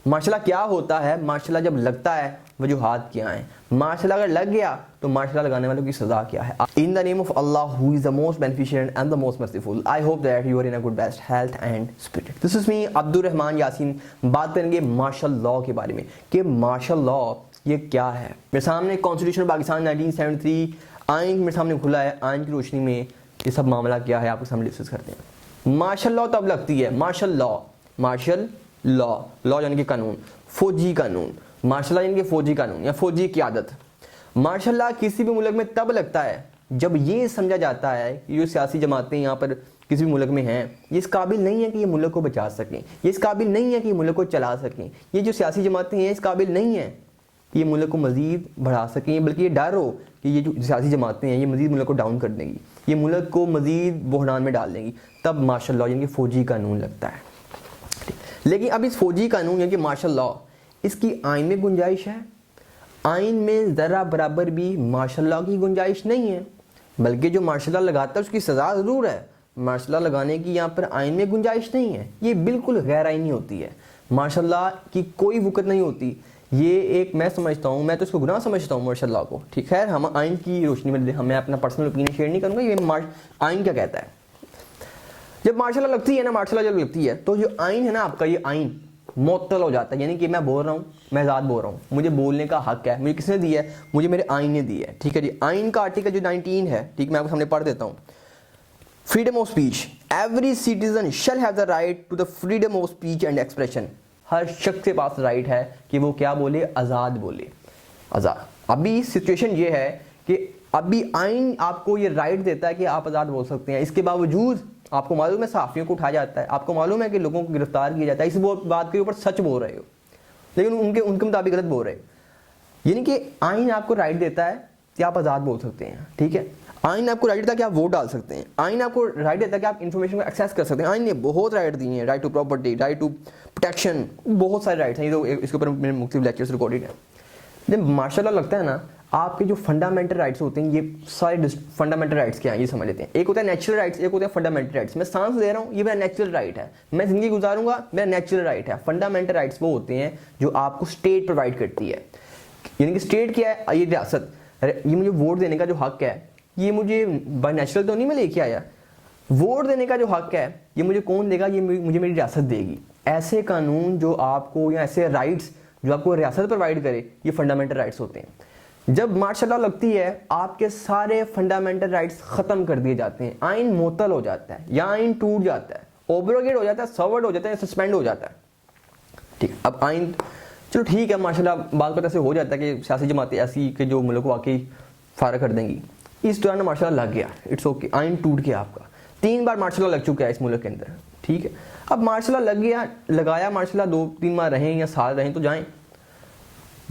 माशाल्लाह क्या होता है? माशाल्लाह जब लगता है वजूहात क्या है? माशाल्लाह अगर लग गया तो माशाल्लाह लगाने वालों की सजा क्या है? In the name of Allah who is the most beneficent and the most merciful, I hope that you are in a good best health and spirit. This is me Abdul Rahman Yasin. बात करेंगे माशाल्लाह के बारे में कि माशाल्लाह ये क्या है। मेरे सामने कॉन्स्टिट्यूशन पाकिस्तान 1973 आइन मेरे सामने खुला है। आइन की रोशनी में ये सब मामला क्या है आपके सामने डिस्कस करते हैं। माशाल्लाह तब लगती है, माशाल्लाह, मार्शल लॉ, लॉ यानी कि कानून, फौजी कानून, मार्शल यानी कि फौजी कानून या फौजी क़यादत। माशाल्लाह किसी भी मुल्क में तब लगता है जब ये समझा जाता है कि जो सियासी जमातें यहाँ पर किसी भी मुल्क में हैं ये इस काबिल नहीं है कि ये मुल्क को बचा सकें, ये इस काबिल नहीं है कि ये मुल्क को चला सकें। ये जो सियासी जमातें हैं इस काबिल नहीं है कि ये मुल्क को मज़ीद बढ़ा सकें, बल्कि ये डर हो कि ये जो सियासी जमातें हैं ये मज़ीद मुल्क को डाउन कर देंगी, ये मुल्क को मज़ीद बहरान में डाल देंगी। तब माशाल्लाह यानी कि फ़ौजी कानून लगता है। लेकिन अब इस फौजी कानून यानी कि मार्शल लॉ, इसकी आइन में गुंजाइश है? आइन में ज़रा बराबर भी मार्शल लॉ की गुंजाइश नहीं है, बल्कि जो मार्शल लॉ लगाता है उसकी सज़ा ज़रूर है। मार्शल लॉ लगाने की यहाँ पर आइन में गुंजाइश नहीं है, ये बिल्कुल गैर आइनी होती है। मार्शल लॉ की कोई वक़्त नहीं होती। ये एक मैं समझता हूँ, मैं तो इसको गुनाह समझता हूँ मार्शल लॉ को। ठीक है, हम आइन की रोशनी में मैं अपना पर्सनल ओपिनियन शेयर नहीं करूँगा, ये आइन क्या कहता है। जब मार्शल लॉ लगती है ना, मार्शल लॉ जब लगती है तो जो आइन है ना आपका, ये आइन मुअत्तल हो जाता है। यानी कि मैं बोल रहा हूँ, मैं आज़ाद बोल रहा हूँ, मुझे बोलने का हक है। मुझे किसने दिया है? मुझे मेरे आइन ने दी है। ठीक है जी, आइन का आर्टिकल जो 19 है, ठीक, मैं आपको सामने पढ़ देता हूँ। Freedom of speech, every citizen shall have the right to the freedom of speech and expression. हर शख्स के पास राइट है कि वो क्या बोले, आज़ाद बोले, आज़ाद। अभी सिचुएशन ये है कि अभी आइन आपको ये राइट देता है कि आप आज़ाद बोल सकते हैं। इसके बावजूद आपको मालूम है सहाफ़ियों को उठाया जाता है, आपको मालूम है कि लोगों को गिरफ्तार किया जाता है, इस बात के ऊपर सच बोल रहे हो, लेकिन उनके मुताबिक गलत बोल रहे हो। यानी कि आइन आपको राइट देता है कि आप आज़ाद बोल सकते हैं। ठीक है, आइन आपको राइट देता है कि आप वोट डाल सकते हैं। आइन आपको राइट देता है कि आप इंफॉर्मेशन को एक्सेस कर सकते हैं। आइन ने बहुत राइट दी हैं, right to property, right to protection, बहुत सारे राइट्स हैं। ये तो इसके ऊपर मेरे मुख्तलिफ लेक्चर्स रिकॉर्डेड है। जब मार्शल लॉ लगता है ना, आपके जो फंडामेंटल राइट्स होते हैं, ये सारे फंडामेंटल राइट्स क्या हैं ये समझ लेते हैं। एक होता है नेचुरल राइट्स, एक होता है फंडामेंटल राइट्स। मैं सांस ले रहा हूँ, ये मेरा नेचुरल राइट है। मैं जिंदगी गुजारूंगा, मेरा नेचुरल राइट है। फंडामेंटल राइट्स वो होते हैं जो आपको स्टेट प्रोवाइड करती है। यानी कि स्टेट क्या है? ये रियासत, ये मुझे वोट देने का जो हक है, ये मुझे बाय नेचुरल तो नहीं मैं लेके आया। वोट देने का जो हक है ये मुझे कौन देगा? ये मुझे मेरी रियासत देगी। ऐसे कानून जो आपको, या ऐसे राइट्स जो आपको रियासत प्रोवाइड करे, ये फंडामेंटल राइट्स होते हैं। जब मार्शल लॉ लगती है, आपके सारे फंडामेंटल राइट्स खत्म कर दिए जाते हैं। आइन मुअत्तल हो जाता है या आइन टूट जाता है, ओब्रोगेट हो जाता है, सर्वर्ड हो जाता है, सस्पेंड हो जाता है। ठीक, अब आइन, चलो ठीक है, मार्शल लॉ बात पता ऐसे हो जाता है कि सियासी जमातें ऐसी कि जो मुल्क को वाकई फारा कर देंगी। इस दौरान मार्शल लॉ लग गया, इट्स ओके, आइन टूट गया आपका। 3 बार मार्शल लॉ लग चुका है इस मुल्क के अंदर। ठीक है, अब मार्शल लॉ लग गया, लगाया मार्शल लॉ, 2-3 माह रहें या साल रहें तो जाएं।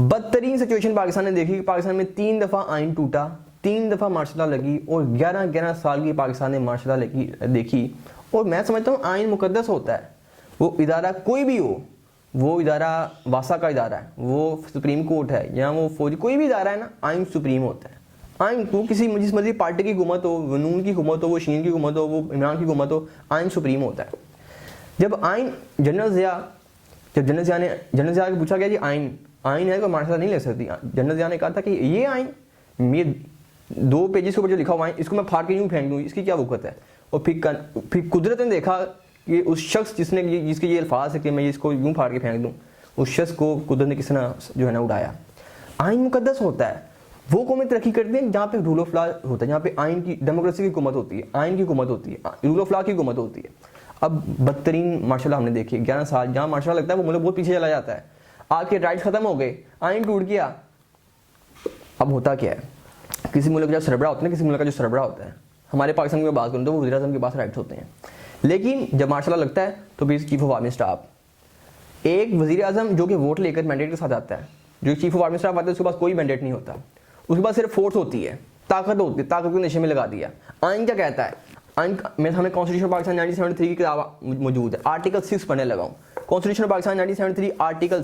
बदतरीन सिचुएशन पाकिस्तान ने देखी। पाकिस्तान में 3 दफ़ा आइन टूटा, 3 दफ़ा मार्शल लॉ लगी और 11-11 साल की पाकिस्तान ने मार्शल लॉ देखी। और मैं समझता हूँ आइन मुकद्दस होता है। वो इदारा कोई भी हो, वो इदारा वासा का इदारा है, वो सुप्रीम कोर्ट है या वो फौजी, कोई भी इदारा है ना, आइन सुप्रीम होता है। आइन तो किसी जिस मर्जी पार्टी की हुकूमत हो, वो नून की हुकूमत हो, वो शीन की हुकूमत हो, वो इमरान की हुकूमत हो, आइन सुप्रीम होता है। जब आइन जनरल ज़िया को पूछा गया जी आइन है तो मार्शल नहीं ले सकती, जनरल ज़िया ने कहा था कि ये आइन, ये 2 पेजेस के ऊपर जो लिखा हुआ है इसको मैं फाड़ के यूँ फेंक दूँ, इसकी क्या वक़्त है। और फिर कुदरत ने देखा कि उस शख्स जिसके ये अल्फाज है कि मैं इसको यूँ फाड़ के फेंक दूँ, उस शख्स को कुदरत ने किसी ना जो है ना उड़ाया। आइन मुकद्दस होता है। वो कौमें तरक्की करती हैं जहाँ पे रूल ऑफ लॉ होता है, जहाँ पे आइन की, डेमोक्रेसी की हुकूमत होती है, आइन की हुकूमत होती है, रूल ऑफ लॉ की हुकूमत होती है। अब बदतरीन मार्शल लॉ हमने देखी, 11 साल जहाँ मार्शल लॉ लगता है वो मुल्क बहुत पीछे चला जाता है। आपके राइट्स खत्म हो गए, आइन टूट गया। अब होता क्या है, किसी मुल्क का जो सरबराह होता है, किसी मुल्क का जो सरबराह होता है, हमारे पाकिस्तान की बात करूँ तो वो वज़ीर आज़म के पास राइट्स होते हैं। लेकिन जब मार्शल लॉ लगता है तो फिर चीफ ऑफ आर्मी स्टाफ, एक वज़ीर आज़म जो कि वोट लेकर मैंडेट के साथ आता है, जो चीफ ऑफ आर्मी स्टाफ आता है उसके पास कोई मैंडेट नहीं होता, उसके पास सिर्फ फोर्स होती है, ताकत होती है, ताकत को नशे में लगा दिया। आइन क्या कहता है? आइन मेरे सामने कॉन्स्टिट्यूशन पाकिस्तान 1973 की किताब मौजूद है, आर्टिकल 6 पढ़ने लगा हूँ। कॉन्स्टिट्यूशन पाकिस्तान 1973 आर्टिकल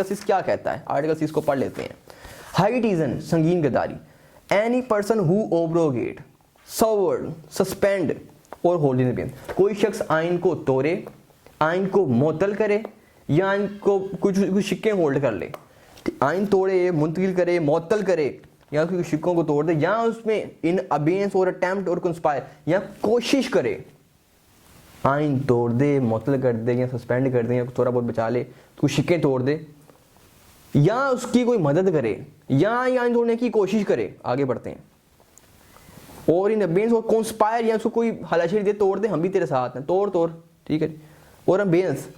6 क्या कहता है? आर्टिकल 6 को पढ़ लेते हैं। हाई ट्रीजन, संगीन गद्दारी, एनी पर्सन हु ओब्रोगेट, सवर्ड, सस्पेंड और होल्ड इन अबेयंस, कोई शख्स आइन को तोड़े, आइन को मुअत्तल करे या इनको कुछ कुछ सिक्के होल्ड कर ले, आइन तोड़े, मुंतकिल करे, मुअत्तल करे, या कुछ सिक्कों को तोड़ दे, या उसमें इन अबेंस और अटेम्प्ट और कंस्पायर, या कोशिश करे आइन तोड़ दे, मुअत्तल कर दे, या सस्पेंड कर दे, या थोड़ा बहुत बचा ले, कुछ सिक्के तोड़ दे, या उसकी कोई मदद करे, या आइन तोड़ने की कोशिश करे। आगे बढ़ते हैं। और इन अबेंस और कंस्पायर, या उसको कोई हलाशेरी दे, तोड़ दे, हम भी तेरे साथ हैं, तोड़, ठीक है। और अबेंस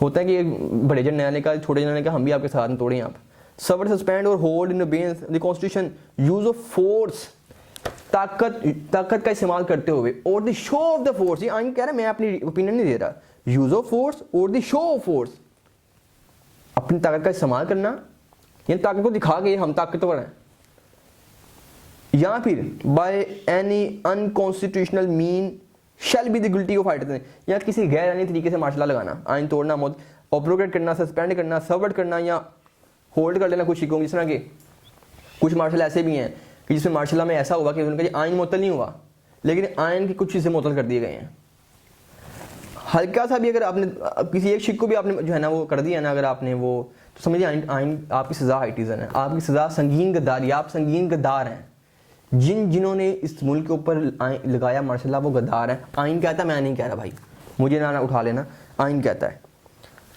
होता है कि बड़े जन ने कहा, छोटे जन ने कहा, हम भी आपके साथ हैं, तोड़ें आप। सबट, सस्पेंड और hold in abeyance the constitution, use of force, ताकत का इस्तेमाल करते हुए, और the show of the force, ये आइन कह रहा है, मैं अपनी ओपिनियन नहीं दे रहा, यूज ऑफ फोर्स और द शो ऑफ फोर्स, अपनी ताकत का इस्तेमाल करना, यानी ताकत को दिखा के हम ताकतवर हैं, या फिर by any unconstitutional mean shall be the guilty of item, या किसी गैर आईनी तरीके से मार्शल लॉ लगाना, आइन तोड़ना, मौत ऑपरेट करना, सस्पेंड करना, सबवर्ट करना, या होल्ड कर लेना कुछ सिक्कों, जिस तरह के कुछ मार्शल ऐसे भी हैं कि जिसमें मार्शल लॉ में ऐसा हुआ कि उनका आइन मुअत्तल नहीं हुआ, लेकिन आइन की कुछ चीज़ें मुअत्तल कर दिए गए हैं। हल्का सा भी अगर आपने किसी एक शिक को भी आपने जो है ना वो कर दिया ना, अगर आपने वो, तो समझिए आइन आपकी सज़ा हाइटिज़न है, आपकी सज़ा संगीन गद्दारी, आप संगीन गद्दार हैं। जिन्होंने इस मुल्क के ऊपर लगाया मार्शल लॉ वो गद्दार है। आइन कहता है, मैं नहीं कह रहा भाई, मुझे ना उठा लेना, आइन कहता है।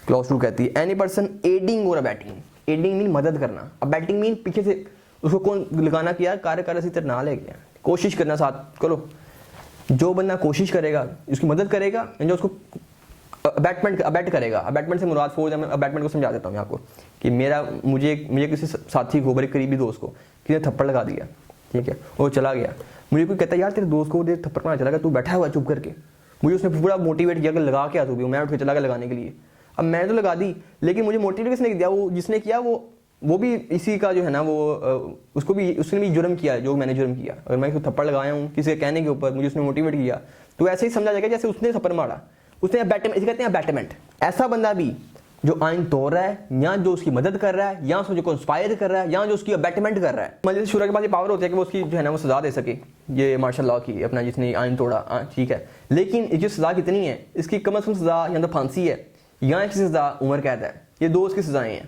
क्लॉज 2 कहती है एनी पर्सन एडिंग और अबैटिंग, एडिंग मीन मदद करना, अबैटिंग मीन पीछे से उसको कौन लगाना किया, कार्य इसी तरह ना ले गया, कोशिश करना साथ करो। जो बंदा कोशिश करेगा, उसकी मदद करेगा, जो उसको अबैट करेगा, अबैटमेंट से मुराद फोर्स, मैं अबैटमेंट को समझा देता हूँ आपको कि मुझे किसी साथी को, बड़े करीबी दोस्त को किसी ने थप्पड़ लगा दिया, ठीक है, वो चला गया, मुझे कोई कहता है यार तेरे दोस्त को थप्पड़ मारा चला गया, तू बैठा हुआ चुप करके, मुझे उसने पूरा मोटिवेट किया कि लगा के आ तू भी, मैं उठ के चला गया लगाने के लिए। अब मैंने तो लगा दी, लेकिन मुझे मोटिवेट किसने दिया, वो जिसने किया वो भी इसी का जो है ना वो उसने भी जुर्म किया है जो मैंने जुर्म किया। अगर मैं थप्पड़ लगाया हूँ किसी के कहने के ऊपर, मुझे उसने मोटिवेट किया, तो ऐसे ही समझा जाएगा जैसे उसने थप्पड़ मारा, उसने इसे कहते हैं अबैटमेंट। ऐसा बंदा भी जो आइन तोड़ रहा है, या जो उसकी मदद कर रहा है, या उसको जो कंस्पायर कर रहा है, या जो उसकी अबैटमेंट कर रहा है, मजलिस शुरा के पास ये पावर होती है कि वो उसकी जो है ना वो सजा दे सके, ये मार्शल लॉ की अपना जिसने आइन तोड़ा, ठीक है। लेकिन जो सजा कितनी है, इसकी कम अज़ कम सजा या तो फांसी है, या इसकी सजा उम्र कैद है, ये दो इसकी सजाएं हैं।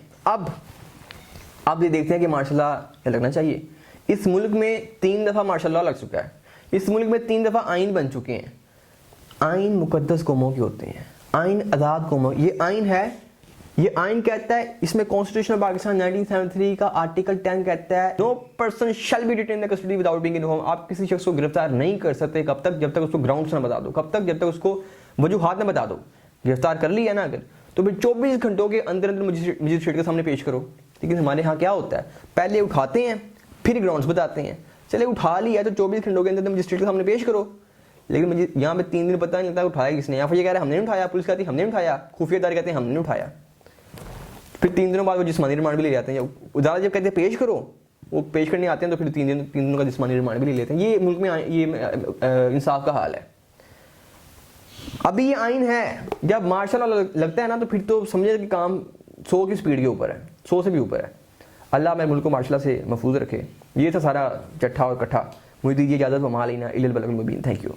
अब ये देखते हैं कि मार्शल लॉ क्या लगना चाहिए। इस मुल्क में 3 दफ़ा मार्शल लॉ लग चुका है, इस मुल्क में 3 दफ़ा आइन बन चुके हैं। आइन मुकद्दस कौमों के होते हैं, आइन आज़ाद कौमों, ये आइन है, ये आइन कहता है, इसमें कॉन्स्टिट्यूशन ऑफ पाकिस्तान 1973 का आर्टिकल 10 कहता है no person shall be detain in the custody without being in home. आप किसी शख्स को गिरफ्तार नहीं कर सकते कब तक, जब तक उसको ग्राउंड्स ना बता दो, कब तक, जब तक उसको वजूहात ना बता दो। गिरफ्तार कर लिया ना अगर, तो फिर 24 घंटों के अंदर अंदर मजिस्ट्रेट के सामने पेश करो। लेकिन हमारे यहाँ क्या होता है, पहले उठाते हैं फिर ग्राउंड्स बताते हैं, चले उठा लिया तो 24 घंटों के अंदर मजिस्ट्रेट के सामने पेश करो। लेकिन मुझे यहाँ पे 3 दिन पता नहीं लगता उठाया किसने, या फिर ये कह रहे हैं हमने नहीं उठाया, पुलिस कहती है हमने नहीं उठाया, खुफिया इदारे कहते हैं हमने नहीं उठाया, फिर 3 दिनों बाद वो जिस्मानी रिमांड भी ले जाते हैं। अदालत जब कहते हैं पेश करो, वो पेश करने आते हैं तो फिर 3 दिनों का जिस्मानी रिमांड भी ले लेते हैं। ये मुल्क में ये इंसाफ का हाल है। अभी ये आइन है, जब मार्शल लॉ लगता है ना तो फिर तो समझे कि काम 100 की स्पीड के ऊपर है, 100 से भी ऊपर है। अल्लाह मेरे मुल्क को मार्शल लॉ से महफूज रखे। ये था सारा चट्ठा और कट्ठा। मुझे दीजिए इजाज़त, वमा अलैना इल्लल बलागुल मुबीन। Thank you.